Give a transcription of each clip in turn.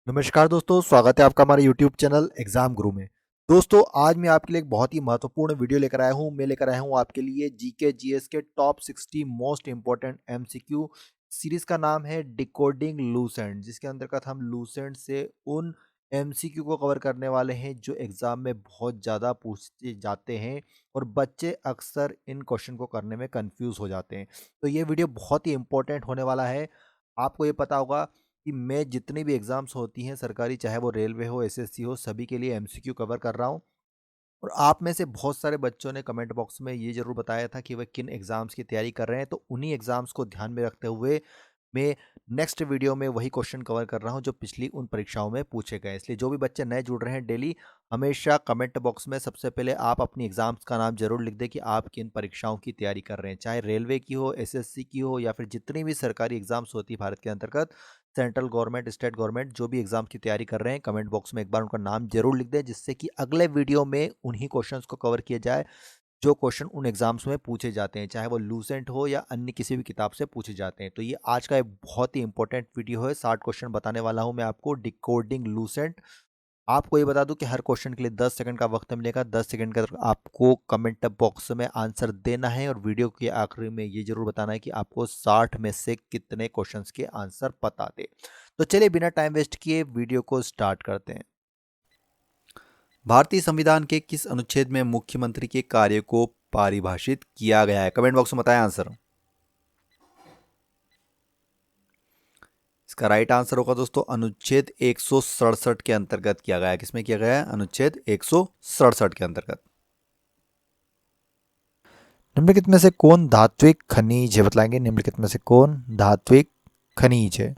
नमस्कार दोस्तों, स्वागत है आपका हमारे YouTube चैनल एग्जाम गुरु में। दोस्तों, आज मैं आपके लिए एक बहुत ही महत्वपूर्ण वीडियो लेकर आया हूँ। मैं लेकर आया हूँ आपके लिए जीके जीएस के top 60 most important MCQ. Series का नाम है डिकोडिंग लूसेंट, जिसके अंतर्गत हम लूसेंट से उन एमसीक्यू को कवर करने वाले हैं जो एग्जाम में बहुत ज़्यादा पूछे जाते हैं और बच्चे अक्सर इन क्वेश्चन को करने में कंफ्यूज हो जाते हैं। तो ये वीडियो बहुत ही इंपॉर्टेंट होने वाला है। आपको ये पता होगा कि मैं जितनी भी एग्ज़ाम्स होती हैं सरकारी, चाहे वो रेलवे हो, एसएससी हो, सभी के लिए एमसीक्यू कवर कर रहा हूँ। और आप में से बहुत सारे बच्चों ने कमेंट बॉक्स में ये ज़रूर बताया था कि वह किन एग्ज़ाम्स की तैयारी कर रहे हैं, तो उन्हीं एग्ज़ाम्स को ध्यान में रखते हुए मैं नेक्स्ट वीडियो में वही क्वेश्चन कवर कर रहा हूं जो पिछली उन परीक्षाओं में पूछे गए। इसलिए जो भी बच्चे नए जुड़ रहे हैं डेली, हमेशा कमेंट बॉक्स में सबसे पहले आप अपनी एग्जाम्स का नाम जरूर लिख दें कि आप किन परीक्षाओं की तैयारी कर रहे हैं, चाहे रेलवे की हो, एसएससी की हो, या फिर जितनी भी सरकारी एग्जाम्स होती है भारत के अंतर्गत, सेंट्रल गवर्नमेंट, स्टेट गवर्नमेंट, जो भी एग्जाम की तैयारी कर रहे हैं, कमेंट बॉक्स में एक बार उनका नाम जरूर लिख दें, जिससे कि अगले वीडियो में उन्हीं क्वेश्चंस को कवर किया जाए जो क्वेश्चन उन एग्जाम्स में पूछे जाते हैं, चाहे वो लूसेंट हो या अन्य किसी भी किताब से पूछे जाते हैं। तो ये आज का एक बहुत ही इंपॉर्टेंट वीडियो है। 60 क्वेश्चन बताने वाला हूं मैं आपको डिकोडिंग लूसेंट। आपको ये बता दूं कि हर क्वेश्चन के लिए 10 सेकंड का वक्त मिलेगा। 10 सेकंड का आपको कमेंट बॉक्स में आंसर देना है और वीडियो के आखिरी में ये जरूर बताना है कि आपको 60 में से कितने क्वेश्चंस के आंसर पता थे। तो चलिए बिना टाइम वेस्ट किए वीडियो को स्टार्ट करते हैं। भारतीय संविधान के किस अनुच्छेद में मुख्यमंत्री के कार्य को परिभाषित किया गया है? कमेंट बॉक्स में बताएं आंसर। इसका राइट आंसर होगा दोस्तों अनुच्छेद 167 के अंतर्गत किया गया है। किसमें किया गया है? अनुच्छेद 167 के अंतर्गत। निम्नलिखित में से कौन धात्विक खनिज है? बतलाएंगे निम्नलिखित में से कौन धात्विक खनिज है?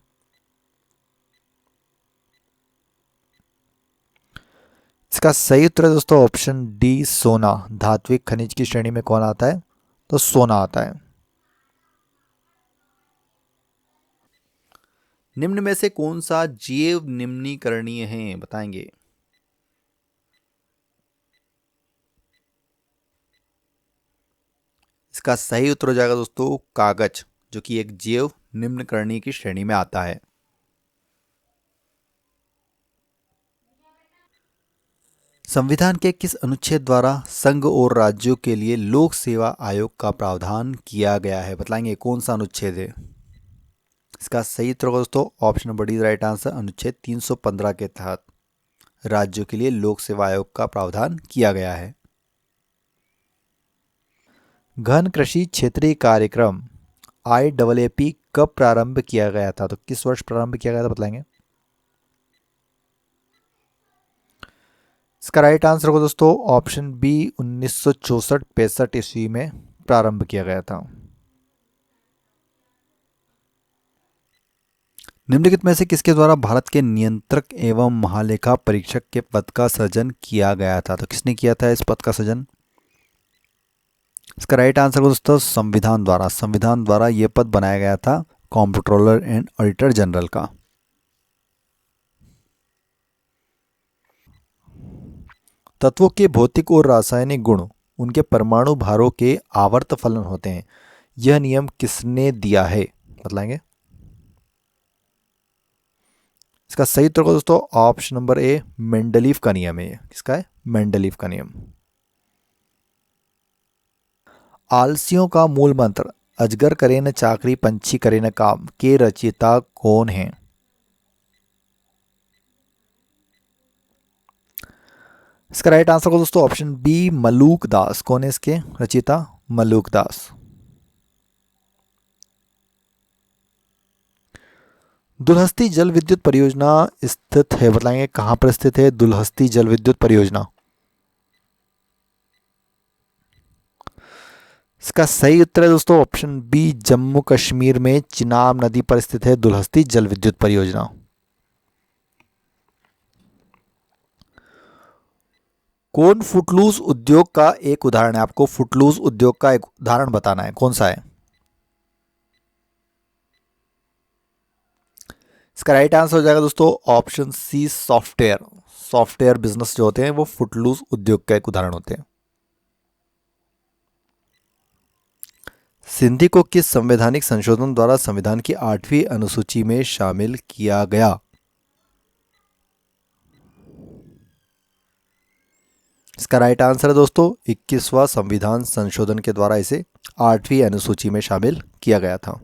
इसका सही उत्तर है दोस्तों ऑप्शन डी सोना। धात्विक खनिज की श्रेणी में कौन आता है? तो सोना आता है। निम्न में से कौन सा जैव निम्नीकरणीय है? बताएंगे। इसका सही उत्तर हो जाएगा दोस्तों कागज, जो कि एक जैव निम्नकरणीय की श्रेणी में आता है। संविधान के किस अनुच्छेद द्वारा संघ और राज्यों के लिए लोक सेवा आयोग का प्रावधान किया गया है? बतलाएंगे कौन सा अनुच्छेद है? इसका सही उत्तर होगा दोस्तों option number D right answer, अनुच्छेद 315 के तहत राज्यों के लिए लोक सेवा आयोग का प्रावधान किया गया है। घन कृषि क्षेत्रीय कार्यक्रम IAAP कब प्रारंभ किया गया था? तो किस वर्ष प्रारंभ किया गया था? बतलाएंगे। इसका राइट आंसर होगा दोस्तों ऑप्शन बी 1964-65 ईस्वी में प्रारंभ किया गया था। निम्नलिखित में से किसके द्वारा भारत के नियंत्रक एवं महालेखा परीक्षक के पद का सृजन किया गया था? तो किसने किया था इस पद का सृजन? इसका राइट आंसर दोस्तों संविधान द्वारा। संविधान द्वारा यह पद बनाया गया था कॉम्प्ट्रोलर एंड ऑडिटर जनरल का। तत्वों के भौतिक और रासायनिक गुण उनके परमाणु भारों के आवर्त फलन होते हैं। यह नियम किसने दिया है? बतलाएंगे। इसका सही उत्तर होगा दोस्तों ऑप्शन नंबर ए मेंडलीव का नियम है। किसका है? मेंडलीव का नियम। आलसियों का मूल मंत्र अजगर करे न चाकरी पंछी करे न काम के रचयिता कौन है? इसका राइट आंसर होगा दोस्तों ऑप्शन बी मलूक दास। कौन है इसके रचयिता? मलूक दास। दुलहस्ती जल विद्युत परियोजना स्थित है? बताएंगे कहां पर स्थित है दुलहस्ती जल विद्युत परियोजना? इसका सही उत्तर है दोस्तों ऑप्शन बी जम्मू कश्मीर में चिनाब नदी पर स्थित है दुलहस्ती जल विद्युत परियोजना। कौन फुटलूस उद्योग का एक उदाहरण है? आपको फुटलूस उद्योग का एक उदाहरण बताना है, कौन सा है? इसका राइट आंसर हो जाएगा दोस्तों option C software. Software business जो होते हैं वो फुटलूस उद्योग का एक उदाहरण होते हैं। सिंधी को किस संवैधानिक संशोधन द्वारा संविधान की 8वीं अनुसूची में शामिल किया गया? इसका राइट आंसर है दोस्तों 21वां संविधान संशोधन के द्वारा इसे 8वीं अनुसूची में शामिल किया गया था।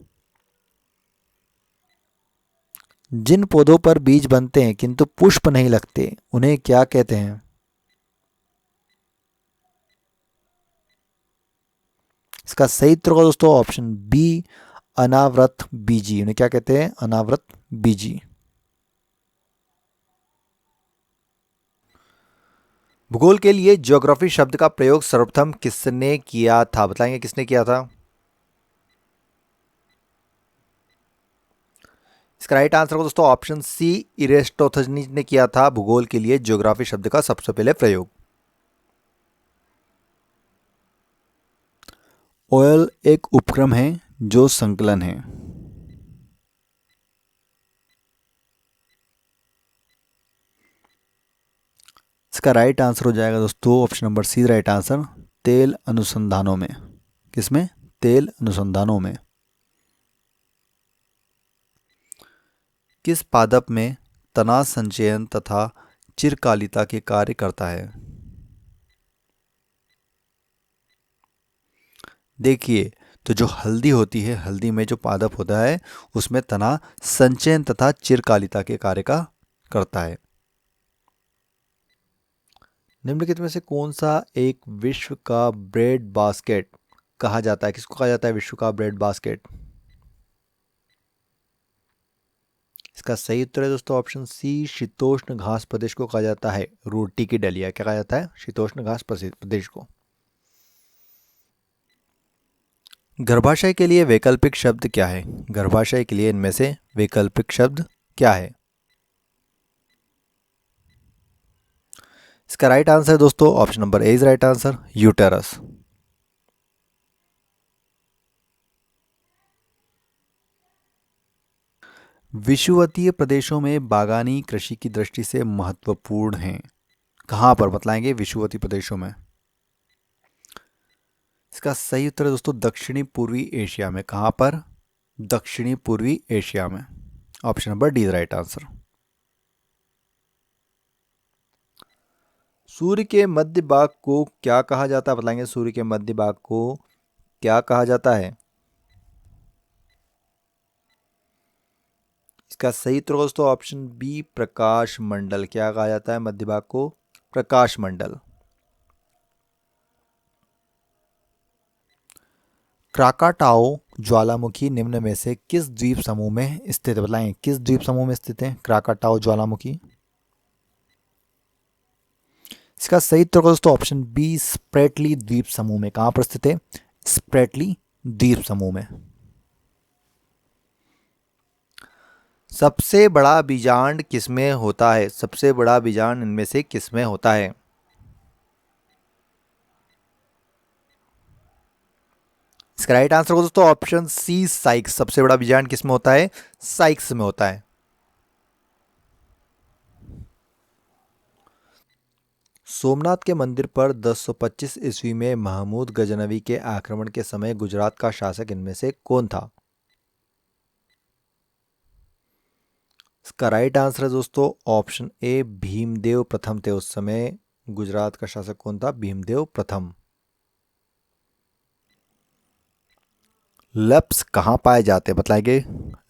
जिन पौधों पर बीज बनते हैं किंतु पुष्प नहीं लगते उन्हें क्या कहते हैं? इसका सही उत्तर होगा दोस्तों ऑप्शन बी अनावृत बीजी। उन्हें क्या कहते हैं? अनावृत बीजी। भूगोल के लिए ज्योग्राफी शब्द का प्रयोग सर्वप्रथम किसने किया था? बताएंगे किसने किया था? इसका राइट आंसर होगा दोस्तों ऑप्शन सी इरेस्टोथनीज ने किया था भूगोल के लिए ज्योग्राफी शब्द का सबसे पहले प्रयोग। ऑयल एक उपक्रम है जो संकलन है। इसका राइट आंसर हो जाएगा दोस्तों option number C right answer, तेल अनुसंधानों में। किसमें? तेल अनुसंधानों में। किस पादप में तना संचयन तथा चिरकालिता के कार्य करता है? देखिए, तो जो हल्दी होती है, हल्दी में जो पादप होता है उसमें तना संचयन तथा चिरकालिता के कार्य का करता है। निम्नलिखित में से कौन सा एक विश्व का ब्रेड बास्केट कहा जाता है? किसको कहा जाता है विश्व का ब्रेड बास्केट? इसका सही उत्तर है दोस्तों ऑप्शन सी शीतोष्ण घास प्रदेश को कहा जाता है। रोटी की डलिया क्या कहा जाता है? शीतोष्ण घास प्रदेश को। गर्भाशय के लिए वैकल्पिक शब्द क्या है? गर्भाशय के लिए इनमें से वैकल्पिक शब्द क्या है? इसका राइट आंसर है दोस्तों option number A is right answer, uterus. विषुवतीय प्रदेशों में बागानी कृषि की दृष्टि से महत्वपूर्ण हैं। कहां पर बतलाएंगे? विषुवतीय प्रदेशों में। इसका सही उत्तर है दोस्तों दक्षिणी पूर्वी एशिया में। कहां पर? दक्षिणी पूर्वी एशिया में। Option number D right answer. सूर्य के मध्य भाग को क्या कहा जाता है? बताएंगे सूर्य के मध्य भाग को क्या कहा जाता है? इसका सही उत्तर दोस्तों ऑप्शन बी प्रकाश मंडल। क्या कहा जाता है मध्य भाग को? प्रकाश मंडल। क्राकाटाओ ज्वालामुखी निम्न में से किस द्वीप समूह में स्थित है? बताएं किस द्वीप समूह में स्थित है क्राकाटाओ ज्वालामुखी? इसका सही उत्तर दोस्तों ऑप्शन बी स्प्रेटली द्वीप समूह में। कहां पर स्थित है? स्प्रेटली द्वीप समूह में। सबसे बड़ा बीजांड किसमें होता है? सबसे बड़ा बीजांड इनमें से किसमें होता है? इसका राइट आंसर हो दोस्तों ऑप्शन सी साइक्स। सबसे बड़ा बीजांड किसमें होता है? साइक्स में होता है। सोमनाथ के मंदिर पर 1025 ईस्वी में महमूद गजनवी के आक्रमण के समय गुजरात का शासक इनमें से कौन था? इसका राइट आंसर है दोस्तों ऑप्शन ए भीमदेव प्रथम थे। उस समय गुजरात का शासक कौन था? भीमदेव प्रथम। लेप्स कहाँ पाए जाते हैं? बताएंगे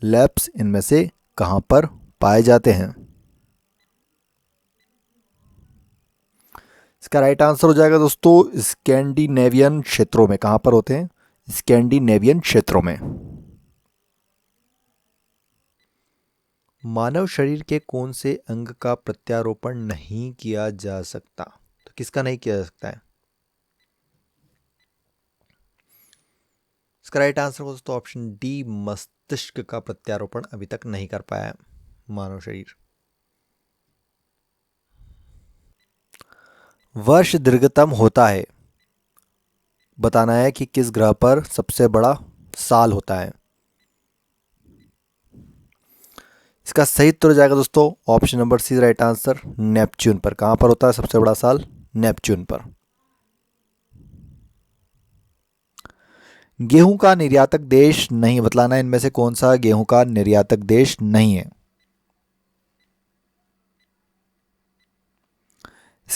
लेप्स इनमें से कहाँ पर पाए जाते हैं? इसका राइट आंसर हो जाएगा दोस्तों स्कैंडिनेवियन क्षेत्रों में। कहां पर होते हैं? स्कैंडिनेवियन क्षेत्रों में। मानव शरीर के कौन से अंग का प्रत्यारोपण नहीं किया जा सकता? तो किसका नहीं किया जा सकता है? इसका राइट आंसर हो दोस्तों ऑप्शन डी मस्तिष्क का प्रत्यारोपण अभी तक नहीं कर पाया मानव शरीर। वर्ष दीर्घतम होता है। बताना है कि किस ग्रह पर सबसे बड़ा साल होता है। इसका सही उत्तर हो जाएगा दोस्तों option number C right answer, Neptune पर। कहां पर होता है सबसे बड़ा साल? नेपच्यून पर। गेहूं का निर्यातक देश नहीं। बतलाना है इनमें से कौन सा गेहूं का निर्यातक देश नहीं है।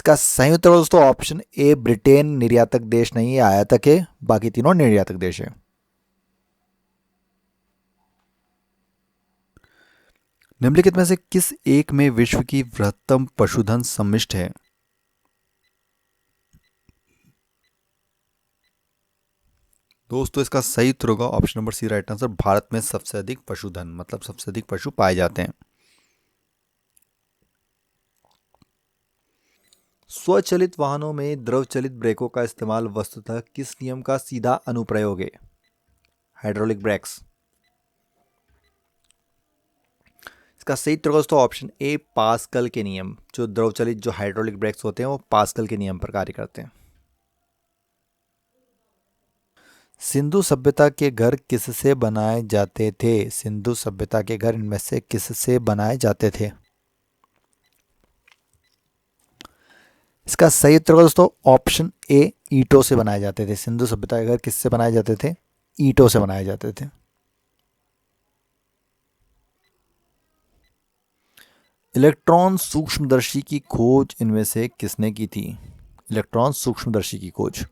इसका सही उत्तर दोस्तों ऑप्शन ए ब्रिटेन निर्यातक देश नहीं है, आयातक है, बाकी तीनों निर्यातक देश है। निम्नलिखित में से किस एक में विश्व की बृहत्तम पशुधन सम्मिष्ट है? दोस्तों इसका सही उत्तर होगा option number C right answer, Bharat में सबसे अधिक पशुधन मतलब सबसे अधिक पशु पाए जाते हैं। स्वचालित वाहनों में द्रव चलित ब्रेकों का इस्तेमाल वस्तुतः किस नियम का सीधा अनुप्रयोग है? Hydraulic breaks. इसका सही उत्तर दोस्तों ऑप्शन ए पास्कल के नियम। जो द्रव चलित जो हाइड्रोलिक ब्रेक्स होते हैं वो पास्कल के नियम पर कार्य करते हैं। सिंधु सभ्यता के घर किससे बनाए जाते थे? सिंधु सभ्यता के घर इनमें से किससे बनाए जाते थे? इसका सही उत्तर दोस्तों ऑप्शन ए ईंटों से बनाए जाते थे। सिंधु सभ्यता के घर किससे बनाए जाते थे? ईंटों से बनाए जाते थे। इलेक्ट्रॉन सूक्ष्मदर्शी की खोज इनमें से किसने की थी? इलेक्ट्रॉन सूक्ष्मदर्शी की खोज।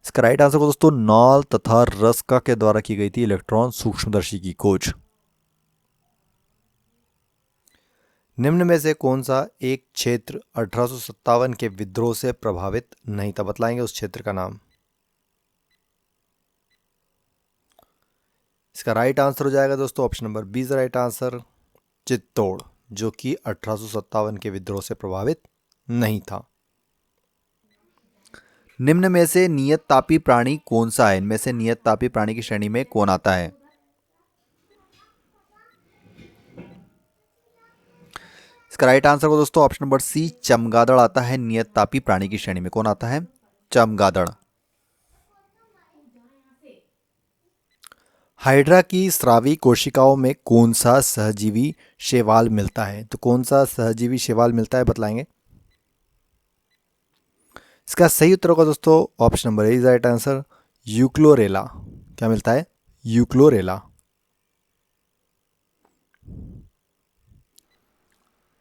इसका राइट आंसर को दोस्तों नॉल तथा रस्का के द्वारा की गई थी इलेक्ट्रॉन सूक्ष्मदर्शी की खोज। निम्न में से कौन सा एक क्षेत्र 1857 के विद्रोह से प्रभावित नहीं था? बतलाएंगे उस क्षेत्र का नाम। इसका राइट आंसर हो जाएगा दोस्तों option number B right answer, Chittor, जो कि 1857 के विद्रोह से प्रभावित नहीं था। निम्न में से नियत तापी प्राणी कौन सा है? इनमें से नियत तापी प्राणी की श्रेणी में कौन आता है? इसका राइट आंसर को दोस्तों ऑप्शन नंबर सी चमगादड़ आता है। नियत तापी प्राणी की श्रेणी में कौन आता है? चमगादड़। हाइड्रा की स्रावी कोशिकाओं में कौन सा सहजीवी शैवाल मिलता है? तो कौन सा सहजीवी शैवाल मिलता है बतलाएंगे। इसका सही उत्तर होगा दोस्तों option number A right answer, यूक्लोरेला। क्या मिलता है? यूक्लोरेला।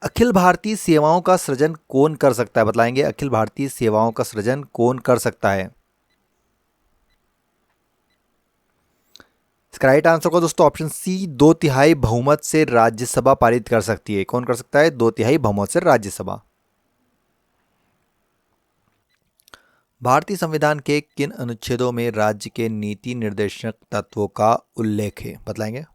अखिल भारतीय सेवाओं का सृजन कौन कर सकता है? बतलाएंगे अखिल भारतीय सेवाओं का सृजन कौन कर सकता है? इसका राइट आंसर को दोस्तों ऑप्शन सी 2/3 बहुमत से राज्यसभा पारित कर सकती है। कौन कर सकता है? 2/3 बहुमत से राज्यसभा। भारतीय संविधान के किन अनुच्छेदों में राज्य के नीति निर्देशक तत्वों का उल्लेख है? बतलाएंगे।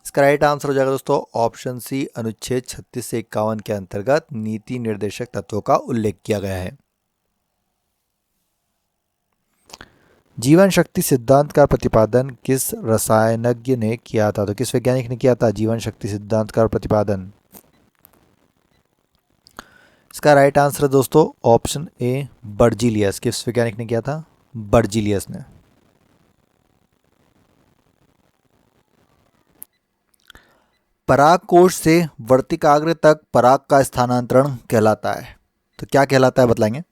इसका राइट आंसर हो जाएगा दोस्तों ऑप्शन सी अनुच्छेद 36 से 51 के अंतर्गत नीति निर्देशक तत्वों का उल्लेख किया गया है। जीवन शक्ति सिद्धांत का प्रतिपादन किस रसायनज्ञ ने किया था? तो किस वैज्ञानिक ने किया था जीवन शक्ति सिद्धांत का प्रतिपादन? इसका राइट आंसर है दोस्तों ऑप्शन ए बर्जीलियस। किस वैज्ञानिक ने किया था? बर्जीलियस ने। पराग कोश से वर्तिकाग्र तक पराग का स्थानांतरण कहलाता है। तो क्या कहलाता है बतलाएंगे।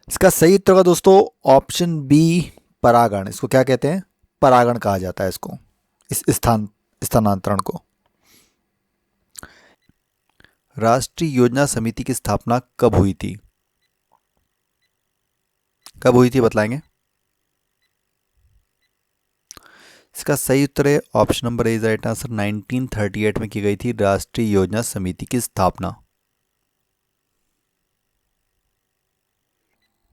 इसका सही उत्तर होगा दोस्तों ऑप्शन बी परागण। इसको क्या कहते हैं? परागण कहा जाता है इसको, इस स्थानांतरण को। राष्ट्रीय योजना समिति की स्थापना कब हुई थी? कब हुई थी बतलाएंगे। इसका सही उत्तर है option number A right answer, 1938 में की गई थी राष्ट्रीय योजना समिति की स्थापना।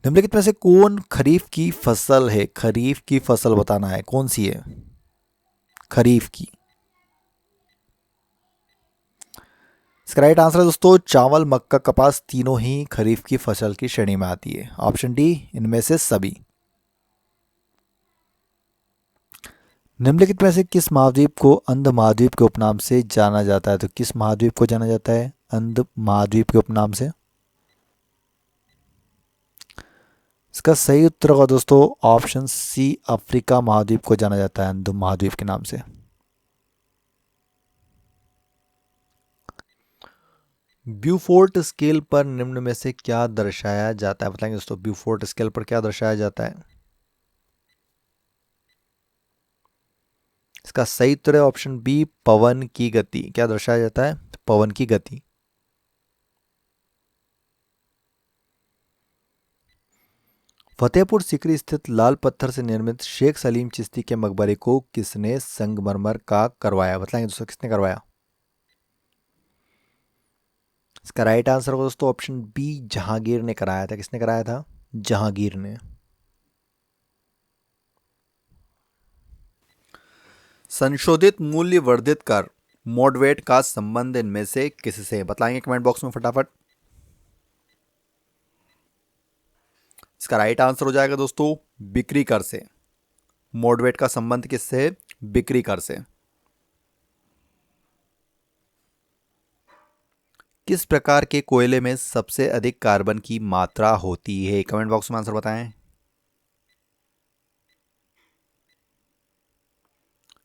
निम्नलिखित में से कौन खरीफ की फसल है? खरीफ की फसल बताना है, कौन सी है खरीफ की। इसका राइट आंसर है दोस्तों चावल, मक्का, कपास, तीनों ही खरीफ की फसल की श्रेणी में आती है। ऑप्शन डी इनमें से सभी। निम्नलिखित में से किस महाद्वीप को अंध महाद्वीप के उपनाम से जाना जाता है? तो किस महाद्वीप को जाना जाता है अंध महाद्वीप के उपनाम से? इसका सही उत्तर होगा दोस्तों ऑप्शन सी अफ्रीका महाद्वीप को जाना जाता है अंध महाद्वीप के नाम से। ब्यूफोर्ट स्केल पर निम्न में से क्या दर्शाया जाता है? बताएंगे दोस्तों ब्यूफोर्ट स्केल पर क्या दर्शाया जाता है। इसका सही उत्तर है ऑप्शन बी, पवन की गति। क्या दर्शाया जाता है? पवन की गति। फतेहपुर सीकरी स्थित लाल पत्थर से निर्मित शेख सलीम चिश्ती के मकबरे को किसने संगमरमर का करवाया? बताएंगे दोस्तों, किसने करवाया? इसका राइट आंसर होगा दोस्तों ऑप्शन बी, जहांगीर ने कराया था। किसने कराया था? जहांगीर ने। संशोधित मूल्य वर्धित कर मॉडरेट का संबंध इनमें से किससे? बताएंगे कमेंट बॉक्स में फटाफट। इसका राइट आंसर हो जाएगा दोस्तों बिक्री कर से। मॉडरेट का संबंध किससे है? बिक्री कर से। किस प्रकार के कोयले में सबसे अधिक कार्बन की मात्रा होती है? कमेंट बॉक्स में आंसर बताएं।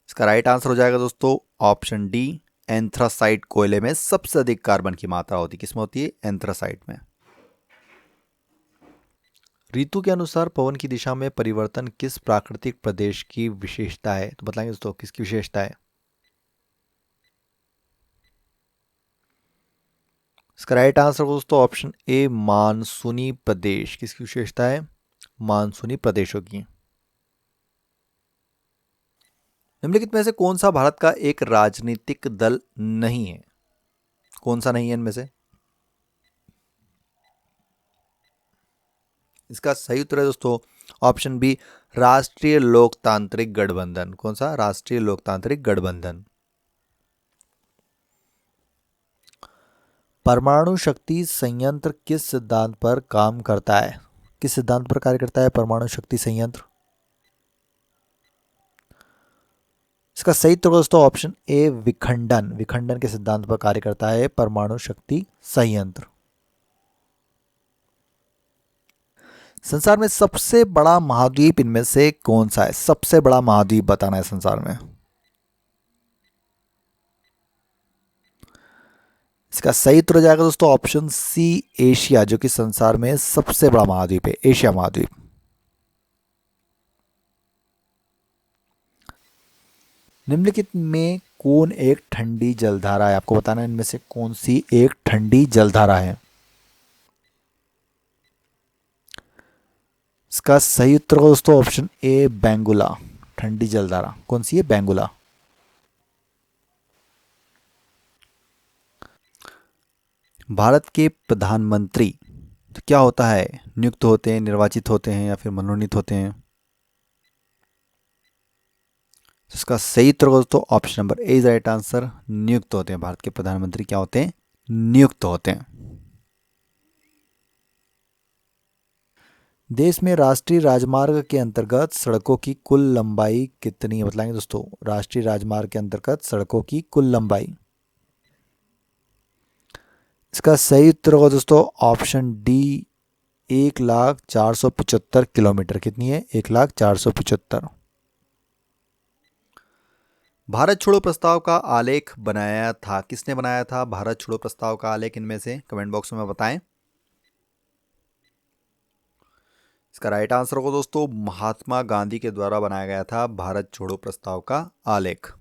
इसका राइट आंसर हो जाएगा दोस्तों ऑप्शन डी, एंथ्रासाइट कोयले में सबसे अधिक कार्बन की मात्रा होती है। किसमें होती है? एंथ्रासाइट में। ऋतु के अनुसार पवन की दिशा में परिवर्तन किस प्राकृतिक प्रदेश की विशेषता है? तो बताएंगे दोस्तों, किसकी विशेषता है? इसका राइट आंसर दोस्तों ऑप्शन ए, मानसूनी प्रदेश। किसकी विशेषता है? मानसूनी प्रदेशों की। निम्नलिखित में से कौन सा भारत का एक राजनीतिक दल नहीं है? कौन सा नहीं है इनमें से? इसका सही उत्तर है दोस्तों ऑप्शन बी, राष्ट्रीय लोकतांत्रिक गठबंधन। कौन सा? राष्ट्रीय लोकतांत्रिक गठबंधन। परमाणु शक्ति संयंत्र किस सिद्धांत पर काम करता है? किस सिद्धांत पर कार्य करता है परमाणु शक्ति संयंत्र? इसका सही उत्तर दोस्तों ऑप्शन ए, विखंडन। विखंडन के सिद्धांत पर कार्य करता है परमाणु शक्ति संयंत्र। संसार में सबसे बड़ा महाद्वीप इनमें से कौन सा है? सबसे बड़ा महाद्वीप बताना है संसार में। इसका सही उत्तर हो जाएगा दोस्तों ऑप्शन सी, एशिया, जो कि संसार में सबसे बड़ा महाद्वीप है, एशिया महाद्वीप। निम्नलिखित में कौन एक ठंडी जलधारा है? आपको बताना है इनमें से कौन सी एक ठंडी जलधारा है। इसका सही उत्तर होगा दोस्तों ऑप्शन ए, बेंगुला। ठंडी जलधारा कौन सी है? बेंगुला। भारत के प्रधानमंत्री तो क्या होता है? नियुक्त होते हैं, निर्वाचित होते हैं, या फिर मनोनीत होते हैं? इसका सही उत्तर होगा दोस्तों option number A is right answer. नियुक्त होते हैं। भारत के प्रधानमंत्री क्या होते हैं? नियुक्त होते हैं। देश में राष्ट्रीय राजमार्ग के अंतर्गत सड़कों की कुल लंबाई कितनी है? बताएंगे दोस्तों, राष्ट्रीय राजमार्ग के अंतर्गत सड़कों की कुल लंबाई। इसका सही उत्तर होगा दोस्तों ऑप्शन डी, 1,04,75 किलोमीटर। कितनी है? 1,04,75। भारत छोड़ो प्रस्ताव का आलेख बनाया था। किसने बनाया था भारत छोड़ो प्रस्ताव का आलेख? इनमें से कमेंट बॉक्स में बताएं। इसका राइट आंसर होगा दोस्तों महात्मा गांधी के द्वारा बनाया गया था भारत छोड़ो प्रस्ताव का आलेख।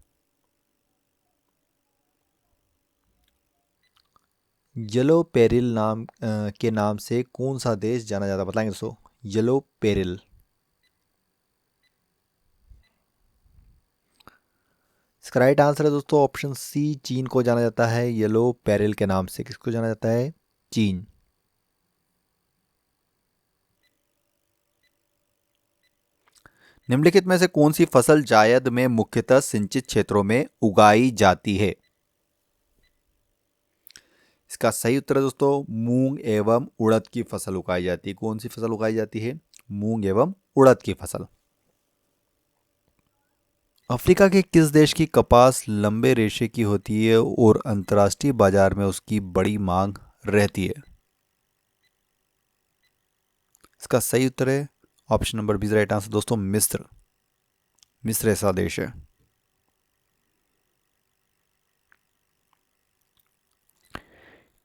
येलो पेरिल नाम के नाम से कौन सा देश जाना जाता है? बताएंगे दोस्तों, येलो पेरिल। इसका राइट आंसर है दोस्तों ऑप्शन सी, चीन को जाना जाता है येलो पेरिल के नाम से। किसको जाना जाता है? चीन। निम्नलिखित में से कौन सी फसल जायद में मुख्यतः सिंचित क्षेत्रों में उगाई जाती है? इसका सही उत्तर है दोस्तों मूंग एवं उड़द की फसल उगाई जाती है। कौन सी फसल उगाई जाती है? मूंग एवं उड़द की फसल। अफ्रीका के किस देश की कपास लंबे रेशे की होती है और अंतर्राष्ट्रीय बाजार में उसकी बड़ी मांग रहती है? इसका सही उत्तर है option number B right answer दोस्तों, मिस्र। मिस्र ऐसा देश है।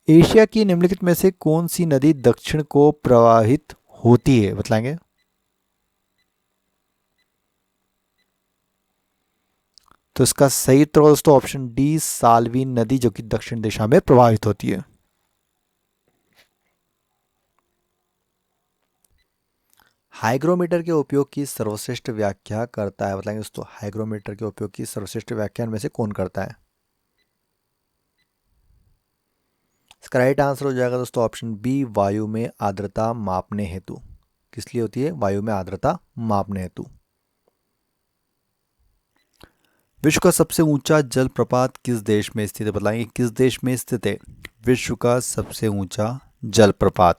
एशिया की निम्नलिखित में से कौन सी नदी दक्षिण को प्रवाहित होती है? बतलाएंगे। तो इसका सही उत्तर होगा दोस्तों ऑप्शन डी, साल्वीन नदी, जो कि दक्षिण दिशा में प्रवाहित होती है। हाइग्रोमीटर के उपयोग की सर्वश्रेष्ठ व्याख्या करता है, बताएंगे दोस्तों हाइग्रोमीटर के उपयोग की सर्वश्रेष्ठ व्याख्या में से कौन करता है। इसका राइट आंसर हो जाएगा दोस्तों ऑप्शन बी, वायु में आर्द्रता मापने हेतु। किस लिए होती है? वायु में आर्द्रता मापने हेतु। विश्व का सबसे ऊंचा जलप्रपात किस देश में स्थित है, बताएंगे किस देश में स्थित है विश्व का सबसे ऊंचा जलप्रपात।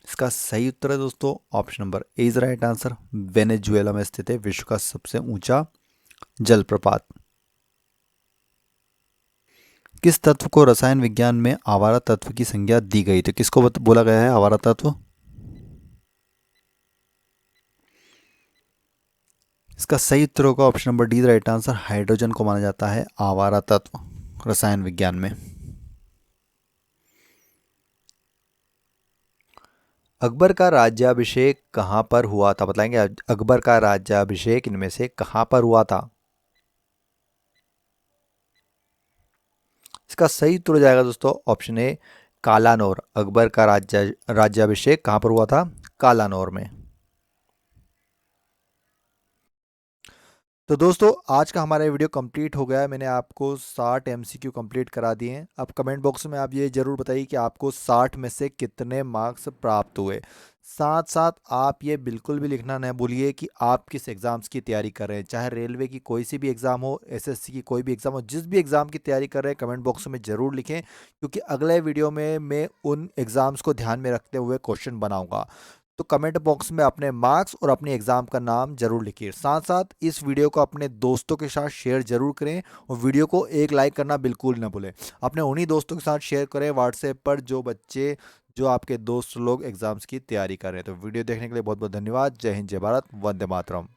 इसका सही उत्तर है दोस्तों option number A is right answer, Venezuela में स्थित है विश्व का सबसे ऊंचा जलप्रपात। किस तत्व को रसायन विज्ञान में आवारा तत्व की संज्ञा दी गई? तो किसको बोला गया है आवारा तत्व? इसका सही उत्तर होगा option number D right answer, hydrogen को माना जाता है आवारा तत्व रसायन विज्ञान में। अकबर का राज्याभिषेक कहाँ पर हुआ था, बताएंगे अकबर का राज्याभिषेक इनमें से कहाँ पर हुआ था। इसका सही उत्तर हो जाएगा दोस्तों ऑप्शन ए, कालानौर। अकबर का राज्याभिषेक कहाँ पर हुआ था? कालानौर में। तो दोस्तों आज का हमारा वीडियो कंप्लीट हो गया है। मैंने आपको 60 एमसीक्यू कंप्लीट करा दिए हैं। अब कमेंट बॉक्स में आप ये जरूर बताइए कि आपको 60 में से कितने मार्क्स प्राप्त हुए। साथ साथ आप ये बिल्कुल भी लिखना न भूलिए कि आप किस एग्ज़ाम्स की तैयारी कर रहे हैं, चाहे रेलवे की कोई सी भी एग्ज़ाम हो, एसएससी की कोई भी एग्ज़ाम हो, जिस भी एग्ज़ाम की तैयारी कर रहे हैं कमेंट बॉक्स में ज़रूर लिखें, क्योंकि अगले वीडियो में मैं उन एग्ज़ाम्स को ध्यान में रखते हुए क्वेश्चन बनाऊंगा। तो कमेंट बॉक्स में अपने मार्क्स और अपने एग्ज़ाम का नाम जरूर लिखिए। साथ साथ इस वीडियो को अपने दोस्तों के साथ शेयर जरूर करें और वीडियो को एक लाइक करना बिल्कुल ना भूलें। अपने उन्हीं दोस्तों के साथ शेयर करें व्हाट्सएप पर जो आपके दोस्त लोग एग्ज़ाम्स की तैयारी कर रहे हैं। तो वीडियो देखने के लिए बहुत बहुत धन्यवाद। जय हिंद, जय भारत, वंदे मातरम।